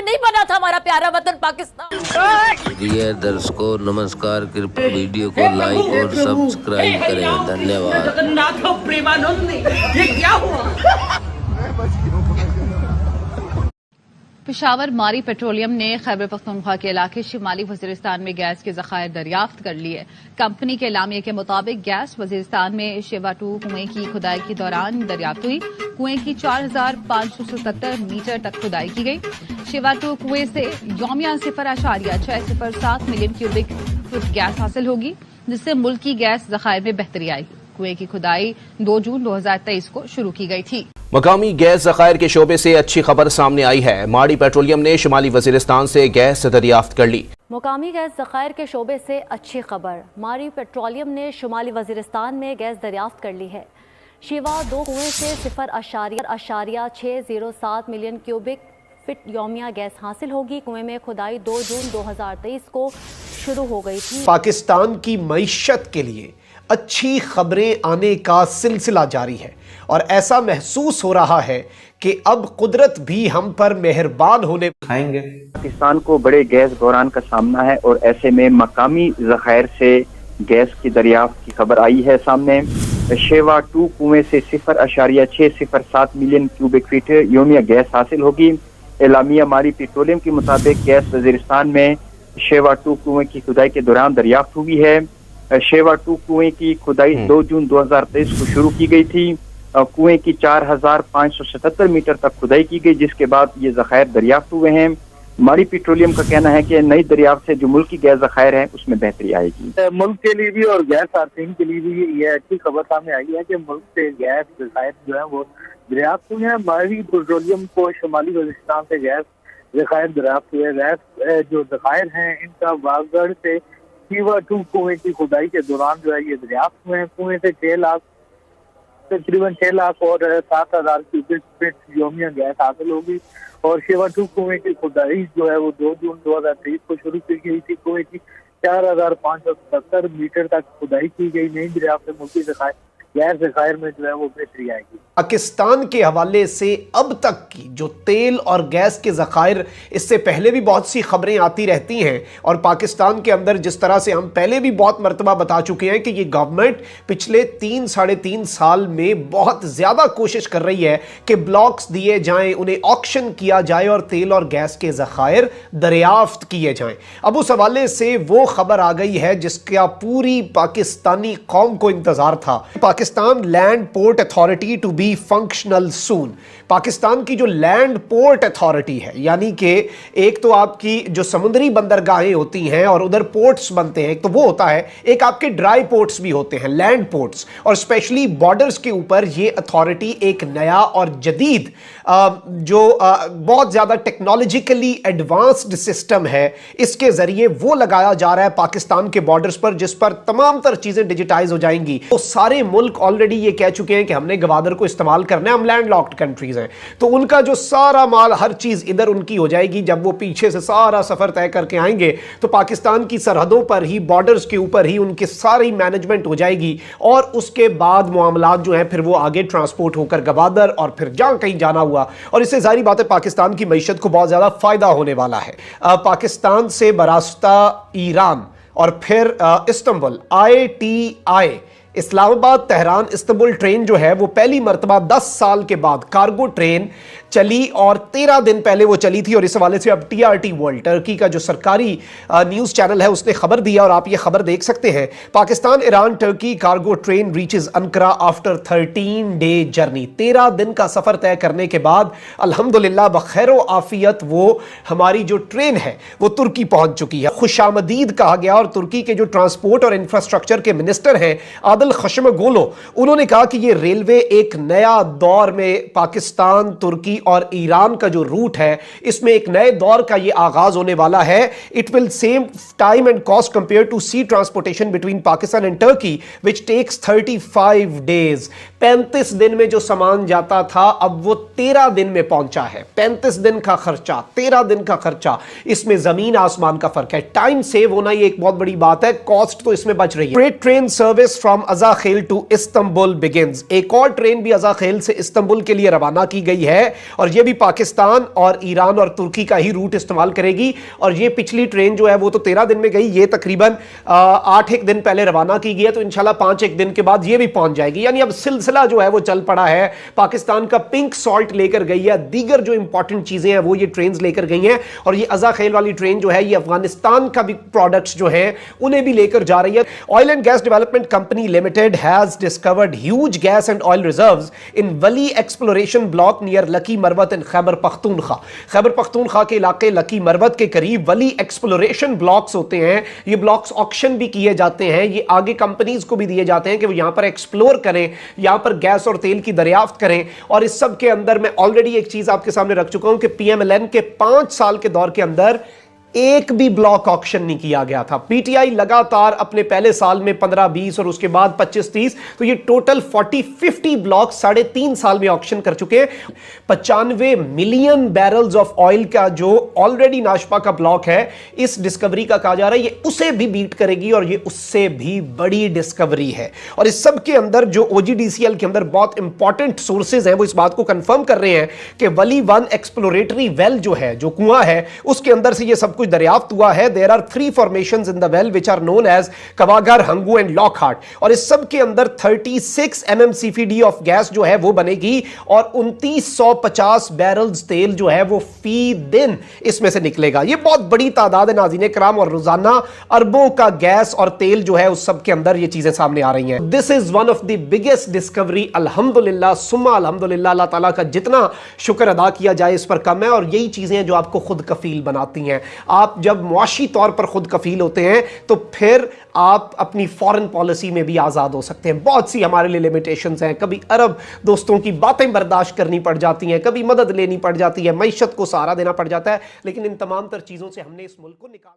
लिए नहीं बना था हमारा प्यारा वतन पाकिस्तान। डियर दर्शकों नमस्कार, कृपया वीडियो को लाइक और सब्सक्राइब करें। धन्यवाद। जगन्नाथ प्रेमानंद, ये क्या हुआ? पेशावर मारी पेट्रोलियम ने खैबर पख्तूनख्वा के इलाके शिमाली वजीरिस्तान में गैस के जखायर दरियाफ्त कर लिए। कंपनी के एलामिया के मुताबिक गैस वजीरिस्तान में शेवा 2 कुएं की खुदाई के दौरान दरियाफ्त हुई। कुएं की 4577 मीटर तक खुदाई की गई। शेवा 2 कुएं से यौमिया 0.607 मिलियन क्यूबिक फुट गैस हासिल होगी, जिससे मुल्क की गैस जखायर में बेहतरी आएगी। कुएं की खुदाई 2 जून 2023 को शुरू की गई थी। मकामी गैस ज़खायर के शोबे से अच्छी खबर सामने आई है। माड़ी पेट्रोलियम ने शुमाली वजीरिस्तान से गैस दरियाफ्त कर ली। मुकामी गैस ज़खायर के शोबे से अच्छी खबर, मारी पेट्रोलियम ने शुमाली वजीरिस्तान में गैस दरियाफ्त कर ली है। शिवा 2 कुएं से 0.607 मिलियन क्यूबिक फिट यौमिया गैस हासिल होगी। कुएं में खुदाई 2 जून 2023 को शुरू हो गई थी। पाकिस्तान की मईशत के लिए अच्छी खबरें आने का सिलसिला जारी है और ऐसा महसूस हो रहा है कि अब कुदरत भी हम पर मेहरबान होने खाएंगे। पाकिस्तान को बड़े गैस बहरान का सामना है और ऐसे में मकामी ज़खायर से गैस की दरियाफ्त की खबर आई है सामने। शेवा 2 कुएं से 0.607 मिलियन क्यूबिक फीट योमिया गैस हासिल होगी। एलामिया मारी पेट्रोलियम के मुताबिक गैस वजीरिस्तान में शेवा 2 कुएं की खुदाई के दौरान दरियाफ्त हुई है। शेवा 2 कुएं की खुदाई 2 जून 2023 को शुरू की गई थी। कुएं की 4577 मीटर तक खुदाई की गई, जिसके बाद ये ज़खायर दरियाफ्त हुए हैं। मारी पेट्रोलियम का कहना है कि नई दरियाफ्त से जो मुल्क की गैस ज़खायर है उसमें बेहतरी आएगी। मुल्क के लिए भी और गैस सार्फिन के लिए भी ये अच्छी खबर सामने आई है कि मुल्क से गैस ज़खायर जो है वो दरियाफ्त हुए हैं। मारी पेट्रोलियम को शुमाली वजीरिस्तान से गैस ज़खायर दरियाफ्त हुए। गैस जो ज़खायर हैं इनका वागड़ से शिवा 2 कुएं की खुदाई के दौरान जो है ये दरियाफ्त हुए हैं। कुएं से तकरीबन 6 लाख और 7,000 क्यूबिक फीट योमिया गैस हासिल होगी। और शिवा 2 कुएं की खुदाई जो है वो 2 जून 2023 को शुरू की गई थी। कुएं की 4577 मीटर तक खुदाई की गई। नई दरियाफ्त से मुल्की ज़खायर गैस ज़खायर में जो है वो बेहतरी आएगी। पाकिस्तान के हवाले से अब तक की जो तेल और गैस के ज़खायर, इससे पहले भी बहुत सी खबरें आती रहती हैं और पाकिस्तान के अंदर जिस तरह से हम पहले भी बहुत मरतबा बता चुके हैं कि ये गवर्नमेंट पिछले 3-3.5 साल में बहुत ज़्यादा कोशिश कर रही है कि ब्लॉक्स दिए जाएं, उन्हें ऑक्शन किया जाए और तेल और गैस के ज़खायर दरियाफ्त किए जाएं। अब उस हवाले से वो खबर आ गई है जिसका पूरी पाकिस्तानी कौम को इंतज़ार था। Pakistan land port authority to be functional soon. Pakistan की जो लैंड पोर्ट अथॉरिटी है, यानी कि एक तो आपकी जो समुद्री बंदरगाहें होती हैं और उधर पोर्ट्स बनते हैं, तो वो होता है, एक आपके ड्राई पोर्ट्स भी होते हैं, लैंड पोर्ट्स, और स्पेशली बॉर्डर्स के ऊपर ये अथॉरिटी एक नया और जदीद बहुत ज्यादा टेक्नोलॉजिकली एडवांस्ड सिस्टम है, इसके जरिए वो लगाया जा रहा है पाकिस्तान के बॉर्डर्स पर, जिस पर तमाम तर चीजें डिजिटाइज हो जाएंगी। तो सारे मुल्क ऑलरेडी ये कह चुके हैं कि हमने गवादर को इस्तेमाल करना है, हम लैंड लॉक्ड कंट्रीज हैं, तो उनका जो सारा माल, हर चीज इधर उनकी हो जाएगी। जब वो पीछे से सारा सफर तय करके आएंगे तो पाकिस्तान की सरहदों पर ही, बॉर्डर्स के ऊपर ही उनकी सारी मैनेजमेंट हो जाएगी और उसके बाद मामलात जो है फिर वो आगे ट्रांसपोर्ट होकर गवादर और फिर जहां कहीं जाना हुआ, और इससे जाहिर बात है पाकिस्तान की मईशत को बहुत ज्यादा फायदा होने वाला है। पाकिस्तान से बरास्ता ईरान और फिर Istanbul ITI Islamabad Tehran Istanbul train जो है वो पहली मरतबा 10 साल के बाद कार्गो ट्रेन चली और 13 दिन पहले वो चली थी। और इस हवाले से अब TRT वर्ल्ड, टर्की का जो सरकारी न्यूज़ चैनल है, उसने खबर दिया और आप ये खबर देख सकते हैं। Pakistan Iran Turkey cargo train reaches Ankara after 13 day journey. 13 दिन का सफ़र तय करने के बाद अल्हम्दुलिल्लाह बखैर आफियत वो हमारी जो ट्रेन है वो तुर्की पहुंच चुकी है। खुशामदीद कहा गया और तुर्की के जो ट्रांसपोर्ट और इंफ्रास्ट्रक्चर के मिनिस्टर हैं आदिल खशमगोलो, उन्होंने कहा कि ये रेलवे एक नया दौर में पाकिस्तान, तुर्की और ईरान का जो रूट है, इसमें एक नए दौर का ये आगाज होने वाला है। It will save time and cost compare to sea transportation between Pakistan and Turkey which takes 35 days. 35 दिन में जो सामान जाता था अब वो 13 दिन में पहुंचा है। 35 दिन का खर्चा, 13 दिन का खर्चा, इसमें जमीन आसमान का फर्क है। टाइम सेव होना ये एक बहुत बड़ी बात है, कॉस्ट तो इसमें बच रही है। Freight train service from Azakhel to Istanbul begins. एक और ट्रेन भी अज़ाखेल से इस्तांबुल के लिए रवाना की गई है और ये भी पाकिस्तान और ईरान और तुर्की का ही रूट इस्तेमाल करेगी। और ये पिछली ट्रेन जो है वो तो 13 दिन में गई, ये तकरीबन 8 एक दिन पहले रवाना की गई है, तो इंशाल्लाह 5 एक दिन के बाद ये भी पहुंच जाएगी। यानी अब सिलसिला जो है वो चल पड़ा है। पाकिस्तान का पिंक सॉल्ट लेकर गई है, दीगर जो इंपॉर्टेंट चीजें हैं वो ये ट्रेन लेकर गई हैं, और ये अज़ा खेल वाली ट्रेन जो है ये अफगानिस्तान का भी प्रोडक्ट्स जो है उन्हें भी लेकर जा रही है। Oil and gas development company limited has discovered huge gas and oil reserves in Wali exploration block near Lakki Marwat in Khyber Pakhtunkhwa. Khyber Pakhtunkhwa के इलाके लकी मरवत के करीब वली एक्सप्लोरेशन ब्लॉक्स होते हैं। ये ब्लॉक्स ऑक्शन भी किए जाते हैं, ये आगे कंपनीज को भी दिए जाते हैं कि वो यहां पर एक्सप्लोर करें, यहां पर गैस और तेल की दरियाफ्त करें। और इस सब के अंदर मैं ऑलरेडी एक चीज आपके सामने रख चुका हूं कि पीएमएलएन के 5 साल के दौर के अंदर एक भी ब्लॉक ऑक्शन नहीं किया गया था। पीटीआई लगातार अपने पहले साल में 15-20 और उसके बाद 25-30, तो ये टोटल 40-50 ब्लॉक 3.5 साल में ऑक्शन कर चुके हैं। 95 मिलियन बैरल्स ऑफ ऑयल का जो ऑलरेडी नाशपा का ब्लॉक है, इस डिस्कवरी का कहा जा रहा है ये उसे भी बीट करेगी और ये उससे भी बड़ी डिस्कवरी है। और इस सब के अंदर जो OGDCL के अंदर बहुत इंपॉर्टेंट सोर्सेज हैं वो इस बात को कंफर्म कर रहे हैं कि वली 1 एक्सप्लोरेटरी वेल जो है, जो कुआं है, उसके अंदर से ये सब कुछ दरियाफ्त हुआ है। There are 3 formations in the well which are known as Kawagarh, Hangu and Lockhart. और इस सब के अंदर 36 MMCFD ऑफ गैस जो है वो बनेगी और 2950 बैरल्स तेल जो है वो फी दिन इसमें से निकलेगा। ये बहुत बड़ी तादाद है नाज़रीन किराम, और रोजाना अरबों का गैस और तेल जो है उस सब के अंदर ये चीजें सामने आ रही हैं। This is one of the biggest discovery. अल्हम्दुलिल्लाह सुम्मा अल्हम्दुलिल्लाह, अल्लाह ताला का जितना शुक्र अदा किया जाए इस पर कम है। और यही चीजें जो आपको खुद कफील बनाती हैं। आप जब मुआशी तौर पर खुद कफील होते हैं तो फिर आप अपनी फॉरेन पॉलिसी में भी आज़ाद हो सकते हैं। बहुत सी हमारे लिए लिमिटेशंस हैं, कभी अरब दोस्तों की बातें बर्दाश्त करनी पड़ जाती हैं, कभी मदद लेनी पड़ जाती है, मईशत को सहारा देना पड़ जाता है, लेकिन इन तमाम तर चीज़ों से हमने इस मुल्क को निकाल